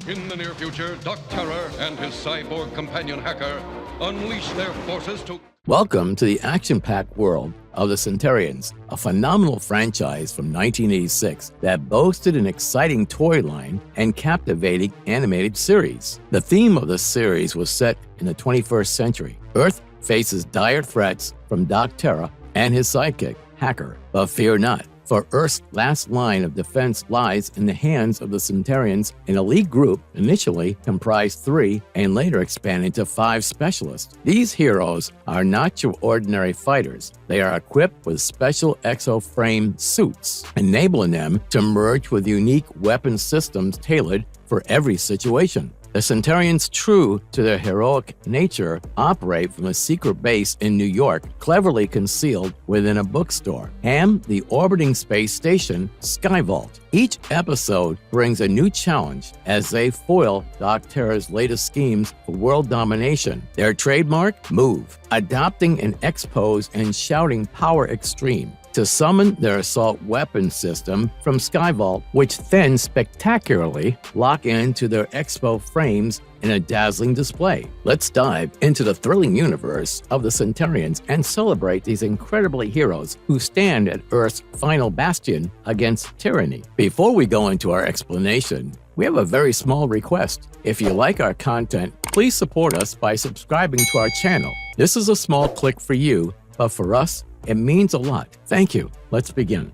In the near future, Terra and his cyborg companion hacker unleash their forces to... Welcome to the action-packed world of the Centurions, a phenomenal franchise from 1986 that boasted an exciting toy line and captivating animated series. The theme of the series was set in the 21st century. Earth faces dire threats from Terra and his sidekick, Hacker. But fear not, for Earth's last line of defense lies in the hands of the Centurions, an elite group initially comprised 3 and later expanded to 5 specialists. These heroes are not your ordinary fighters. They are equipped with special exo-frame suits, enabling them to merge with unique weapon systems tailored for every situation. The Centurions, true to their heroic nature, operate from a secret base in New York, cleverly concealed within a bookstore, and the orbiting space station, Skyvault. Each episode brings a new challenge as they foil Terra's latest schemes for world domination. Their trademark? Move, adopting an expose and shouting power extreme to summon their assault weapon system from Skyvault, which then spectacularly lock into their expo frames in a dazzling display. Let's dive into the thrilling universe of the Centurions and celebrate these incredibly heroes who stand at Earth's final bastion against tyranny. Before we go into our explanation, we have a very small request. If you like our content, please support us by subscribing to our channel. This is a small click for you, but for us, it means a lot. Thank you. Let's begin.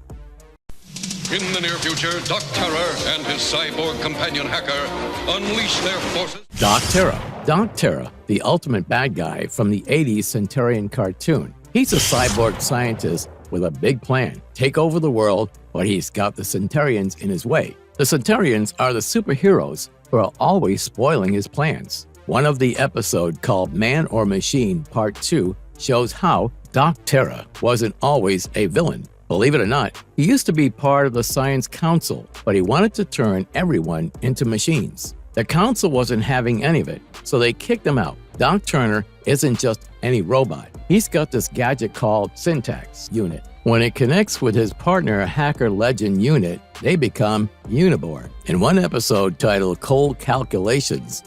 In the near future, Terra and his cyborg companion hacker unleash their forces... Terra, the ultimate bad guy from the 80's Centurion cartoon. He's a cyborg scientist with a big plan. Take over the world, but he's got the Centurions in his way. The Centurions are the superheroes who are always spoiling his plans. One of the episodes called Man or Machine Part 2 shows how Terra wasn't always a villain. Believe it or not, he used to be part of the Science Council, but he wanted to turn everyone into machines. The council wasn't having any of it, so they kicked him out. Doc Turner isn't just any robot. He's got this gadget called Syntax Unit. When it connects with his partner Hacker Legend Unit, they become Uniborn. In one episode titled Cold Calculations,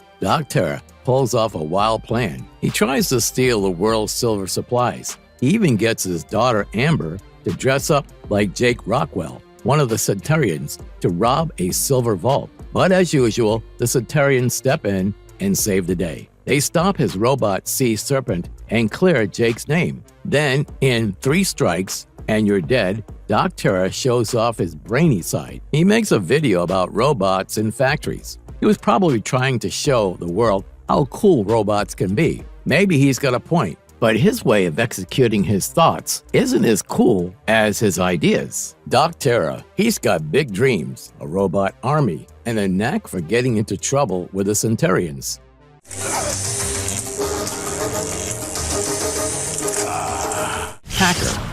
Terra pulls off a wild plan. He tries to steal the world's silver supplies. He even gets his daughter Amber to dress up like Jake Rockwell, one of the Centurions, to rob a silver vault. But as usual, the Centurions step in and save the day. They stop his robot Sea Serpent and clear Jake's name. Then, in 3 strikes and you're dead, Terra shows off his brainy side. He makes a video about robots in factories. He was probably trying to show the world how cool robots can be. Maybe he's got a point. But his way of executing his thoughts isn't as cool as his ideas. Terra, he's got big dreams, a robot army, and a knack for getting into trouble with the Centurions.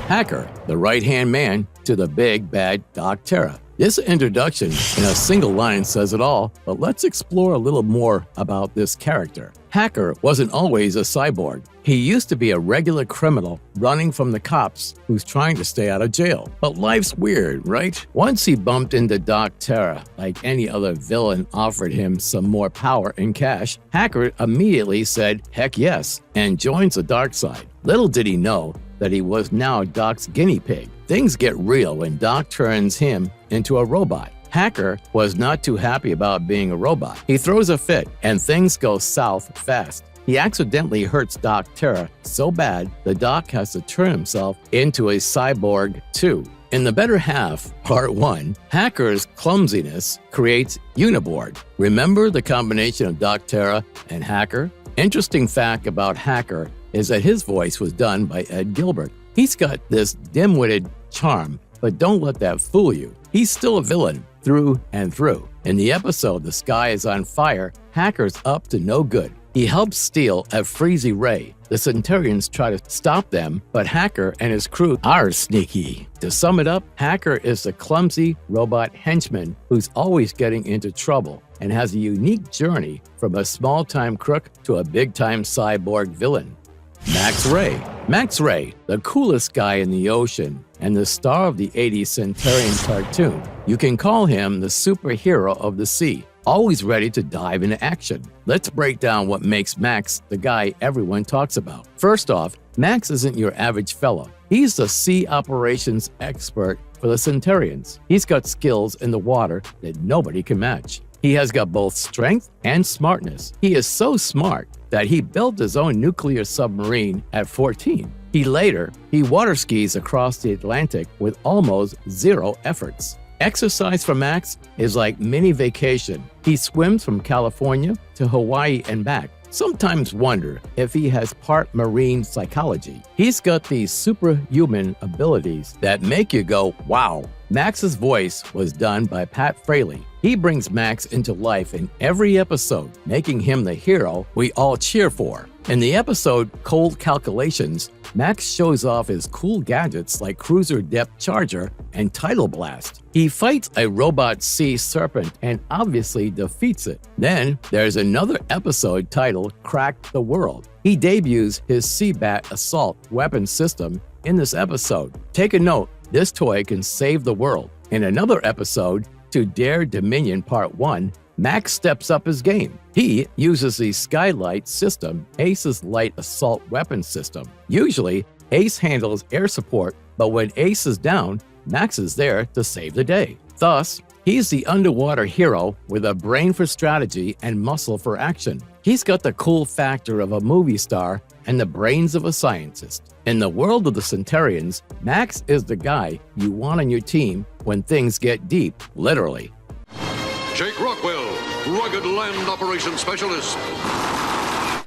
Hacker, the right-hand man to the big bad Terra. This introduction in a single line says it all, but let's explore a little more about this character. Hacker wasn't always a cyborg. He used to be a regular criminal running from the cops who's trying to stay out of jail. But life's weird, right? Once he bumped into Terra, like any other villain offered him some more power and cash, Hacker immediately said heck yes and joins the dark side. Little did he know that he was now Doc's guinea pig. Things get real when Doc turns him into a robot. Hacker was not too happy about being a robot. He throws a fit, and things go south fast. He accidentally hurts Terra so bad that Doc has to turn himself into a cyborg too. In the better half, Part 1, Hacker's clumsiness creates Uniborn. Remember the combination of Terra and Hacker? Interesting fact about Hacker is that his voice was done by Ed Gilbert. He's got this dim-witted charm, but don't let that fool you. He's still a villain through and through. In the episode The Sky is on Fire, Hacker's up to no good. He helps steal a Freezy Ray. The Centurions try to stop them, but Hacker and his crew are sneaky. To sum it up, Hacker is the clumsy robot henchman who's always getting into trouble and has a unique journey from a small-time crook to a big-time cyborg villain. Max Ray, the coolest guy in the ocean and the star of the 80's Centurion cartoon. You can call him the superhero of the sea. always ready to dive into action. Let's break down what makes Max the guy everyone talks about. First off, Max isn't your average fella. He's the sea operations expert for the Centurions. He's got skills in the water that nobody can match. He has got both strength and smartness. He is so smart that he built his own nuclear submarine at 14. He water skis across the Atlantic with almost zero efforts. Exercise for Max is like mini vacation. He swims from California to Hawaii and back. Sometimes wonder if he has part marine psychology. He's got these superhuman abilities that make you go, wow. Max's voice was done by Pat Fraley. He brings Max into life in every episode, making him the hero we all cheer for. In the episode Cold Calculations, Max shows off his cool gadgets like Cruiser Depth Charger and Tidal Blast. He fights a robot sea serpent and obviously defeats it. Then there's another episode titled Crack the World. He debuts his Seabat assault weapon system in this episode. Take a note, this toy can save the world. In another episode, To Dare Dominion Part 1, Max steps up his game. He uses the Skylight system, Ace's light assault weapon system. Usually, Ace handles air support, but when Ace is down, Max is there to save the day. Thus, he's the underwater hero with a brain for strategy and muscle for action. He's got the cool factor of a movie star and the brains of a scientist. In the world of the Centurions, Max is the guy you want on your team when things get deep, literally. Jake Rockwell, rugged land operations specialist.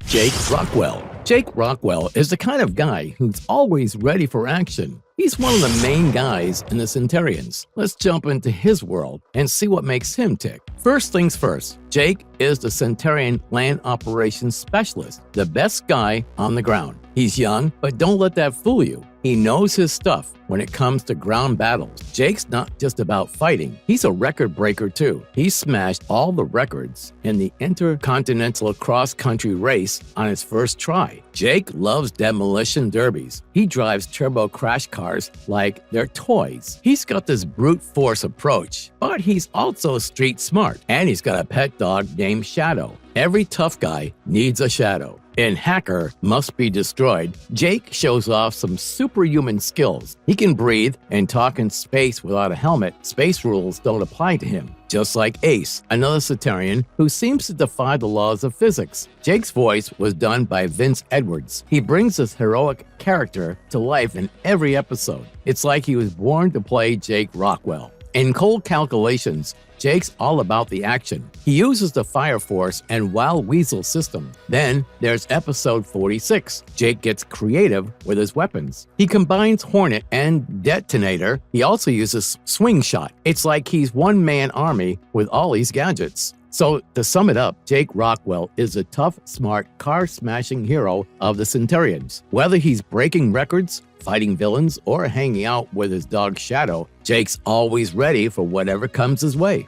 Jake Rockwell. Jake Rockwell is the kind of guy who's always ready for action. He's one of the main guys in the Centurions. Let's jump into his world and see what makes him tick. First things first, Jake is the Centurion land operations specialist, the best guy on the ground. He's young, but don't let that fool you. He knows his stuff when it comes to ground battles. Jake's not just about fighting. He's a record breaker too. He smashed all the records in the intercontinental cross-country race on his first try. Jake loves demolition derbies. He drives turbo crash cars like they're toys. He's got this brute force approach, but he's also street smart. And he's got a pet dog named Shadow. Every tough guy needs a shadow. In Hacker Must Be Destroyed, Jake shows off some superhuman skills. He can breathe and talk in space without a helmet. Space rules don't apply to him. Just like Ace, another Centurion who seems to defy the laws of physics. Jake's voice was done by Vince Edwards. He brings this heroic character to life in every episode. It's like he was born to play Jake Rockwell. In Cold Calculations, Jake's all about the action. He uses the Fire Force and Wild Weasel system. Then there's episode 46. Jake gets creative with his weapons. He combines Hornet and Detonator. He also uses Swing Shot. It's like he's one-man army with all these gadgets. So, to sum it up, Jake Rockwell is a tough, smart, car-smashing hero of the Centurions. Whether he's breaking records, fighting villains, or hanging out with his dog Shadow, Jake's always ready for whatever comes his way.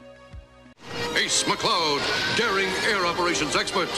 Ace McLoud, daring air operations expert.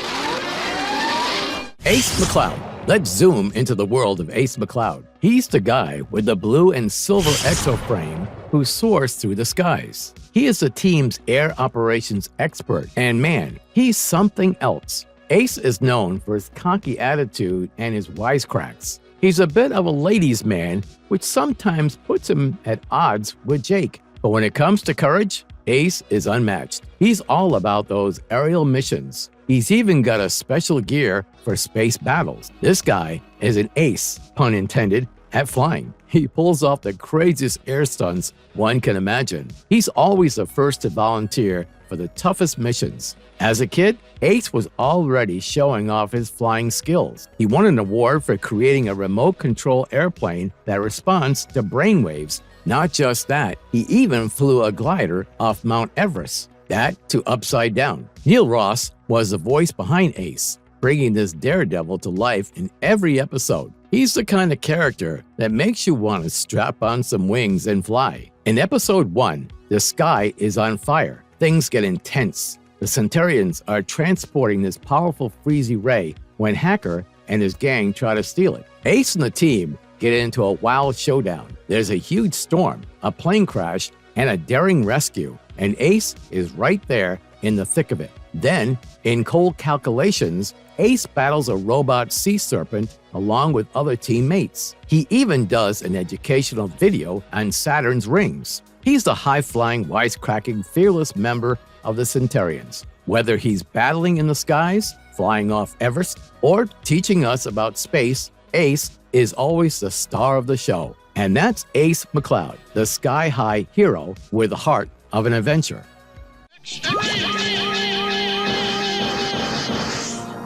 Ace McLoud. Let's zoom into the world of Ace McLoud. He's the guy with the blue and silver exoframe who soars through the skies. He is the team's air operations expert, and man, he's something else. Ace is known for his cocky attitude and his wisecracks. He's a bit of a ladies' man, which sometimes puts him at odds with Jake. But when it comes to courage, Ace is unmatched. He's all about those aerial missions. He's even got a special gear for space battles. This guy is an ace, pun intended, at flying. He pulls off the craziest air stunts one can imagine. He's always the first to volunteer for the toughest missions. As a kid, Ace was already showing off his flying skills. He won an award for creating a remote control airplane that responds to brainwaves. Not just that, he even flew a glider off Mount Everest. That to Upside Down. Neil Ross was the voice behind Ace, bringing this daredevil to life in every episode. He's the kind of character that makes you want to strap on some wings and fly. In episode 1, the sky is on fire. Things get intense. The Centurions are transporting this powerful Freezy ray when Hacker and his gang try to steal it. Ace and the team get into a wild showdown. There's a huge storm, a plane crash, and a daring rescue. And Ace is right there in the thick of it. Then, in cold calculations, Ace battles a robot sea serpent along with other teammates. He even does an educational video on Saturn's rings. He's the high-flying, wisecracking, fearless member of the Centurions. Whether he's battling in the skies, flying off Everest, or teaching us about space, Ace is always the star of the show. And that's Ace McLoud, the sky-high hero with the heart of an adventurer.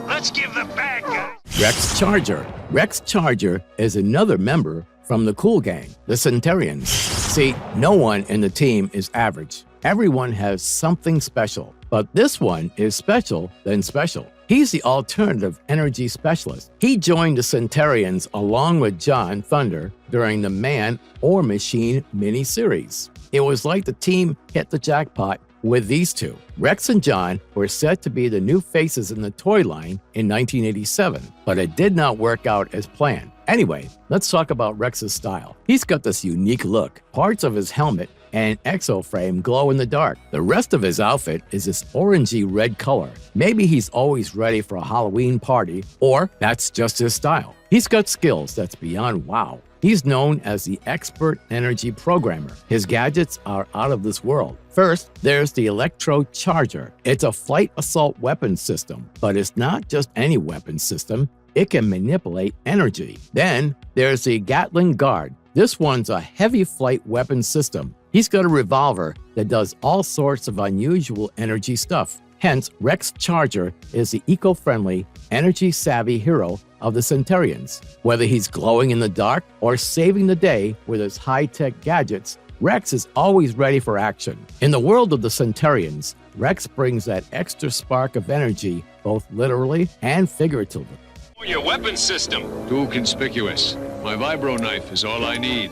Let's give the bad guy. Rex Charger. Rex Charger is another member from the cool gang, the Centurions. See, no one in the team is average. Everyone has something special, but this one is special than special. He's the alternative energy specialist. He joined the Centurions along with John Thunder during the Man or Machine miniseries. It was like the team hit the jackpot with these two. Rex and John were set to be the new faces in the toy line in 1987, but it did not work out as planned. Anyway, let's talk about Rex's style. He's got this unique look. Parts of his helmet and exoframe glow in the dark. The rest of his outfit is this orangey red color. Maybe he's always ready for a Halloween party, or that's just his style. He's got skills that's beyond wow. He's known as the expert energy programmer. His gadgets are out of this world. First, there's the Electro Charger. It's a flight assault weapon system, but it's not just any weapon system. It can manipulate energy. Then, there's the Gatling Guard. This one's a heavy flight weapon system. He's got a revolver that does all sorts of unusual energy stuff. Hence, Rex Charger is the eco-friendly, energy-savvy hero of the Centurions. Whether he's glowing in the dark or saving the day with his high-tech gadgets, Rex is always ready for action. In the world of the Centurions, Rex brings that extra spark of energy, both literally and figuratively. Your weapon system. Too conspicuous. My vibro knife is all I need.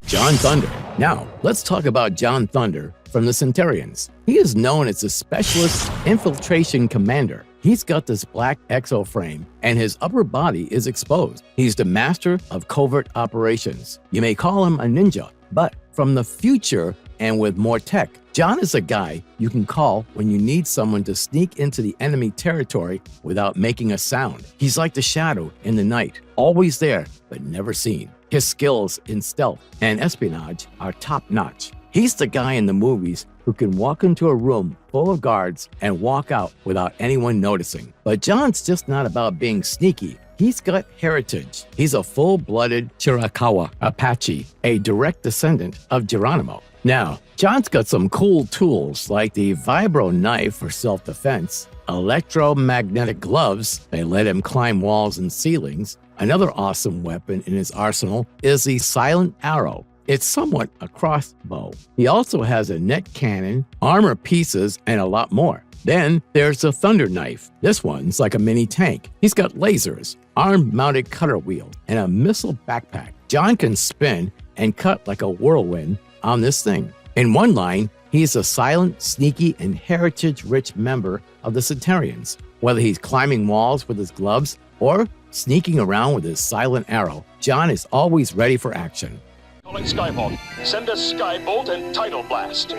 John Thunder. Now, let's talk about John Thunder from the Centurions. He is known as the Specialist Infiltration Commander. He's got this black exoframe, and his upper body is exposed. He's the master of covert operations. You may call him a ninja, but from the future and with more tech. John is a guy you can call when you need someone to sneak into the enemy territory without making a sound. He's like the shadow in the night, always there, but never seen. His skills in stealth and espionage are top-notch. He's the guy in the movies who can walk into a room full of guards and walk out without anyone noticing. But John's just not about being sneaky. He's got heritage. He's a full-blooded Chiricahua Apache, a direct descendant of Geronimo. Now, John's got some cool tools like the vibro knife for self-defense, electromagnetic gloves, they let him climb walls and ceilings. Another awesome weapon in his arsenal is the silent arrow. It's somewhat a crossbow. He also has a net cannon, armor pieces, and a lot more. Then there's the thunder knife. This one's like a mini tank. He's got lasers, arm-mounted cutter wheel, and a missile backpack. John can spin and cut like a whirlwind on this thing. In one line, he's a silent, sneaky, and heritage-rich member of the Centurions. Whether he's climbing walls with his gloves or sneaking around with his silent arrow, John is always ready for action. Calling Skyhawk. Send us Skybolt and Tidal Blast.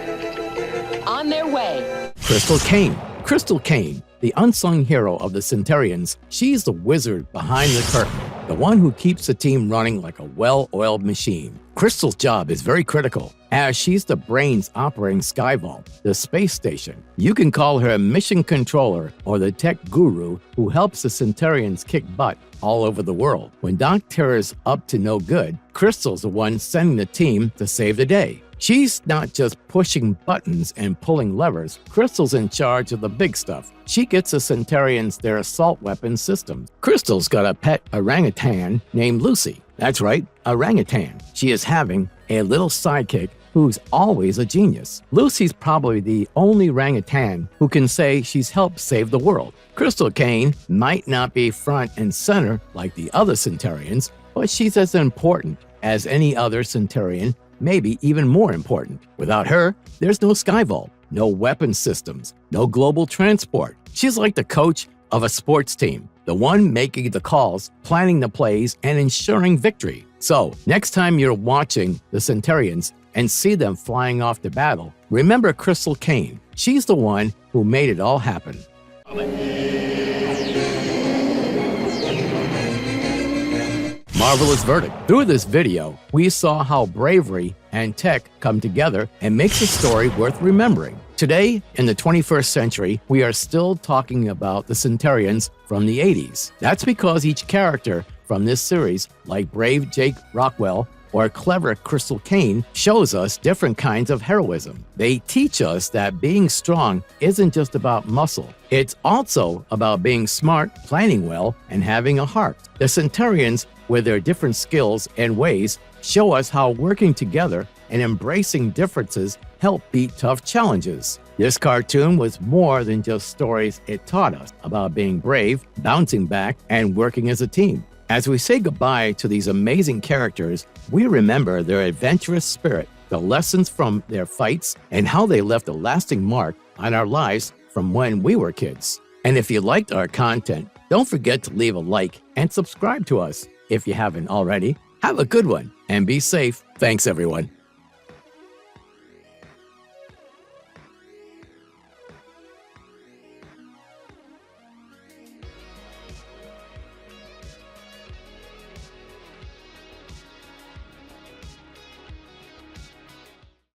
On their way. Crystal Kane. Crystal Kane, the unsung hero of the Centurions, she's the wizard behind the curtain, the one who keeps the team running like a well-oiled machine. Crystal's job is very critical, as she's the brains operating Skyvault, the space station. You can call her a mission controller or the tech guru who helps the Centurions kick butt all over the world. When Doc Terra's up to no good, Crystal's the one sending the team to save the day. She's not just pushing buttons and pulling levers. Crystal's in charge of the big stuff. She gets the Centurions their assault weapon systems. Crystal's got a pet orangutan named Lucy. That's right, orangutan. She is having a little sidekick who's always a genius. Lucy's probably the only orangutan who can say she's helped save the world. Crystal Kane might not be front and center like the other Centurions, but she's as important as any other Centurion, maybe even more important. Without her, there's no Skyvault, no weapon systems, no global transport. She's like the coach of a sports team, the one making the calls, planning the plays, and ensuring victory. So, next time you're watching the Centurions, and see them flying off to battle, remember Crystal Kane. She's the one who made it all happen. Marvelous verdict. Through this video, we saw how bravery and tech come together and makes a story worth remembering. Today, in the 21st century, we are still talking about the Centurions from the 80s. That's because each character from this series, like brave Jake Rockwell or clever Crystal Kane, shows us different kinds of heroism. They teach us that being strong isn't just about muscle. It's also about being smart, planning well, and having a heart. The Centurions, with their different skills and ways, show us how working together and embracing differences help beat tough challenges. This cartoon was more than just stories. It taught us about being brave, bouncing back, and working as a team. As we say goodbye to these amazing characters, we remember their adventurous spirit, the lessons from their fights, and how they left a lasting mark on our lives from when we were kids. And if you liked our content, don't forget to leave a like and subscribe to us if you haven't already. Have a good one and be safe. Thanks, everyone.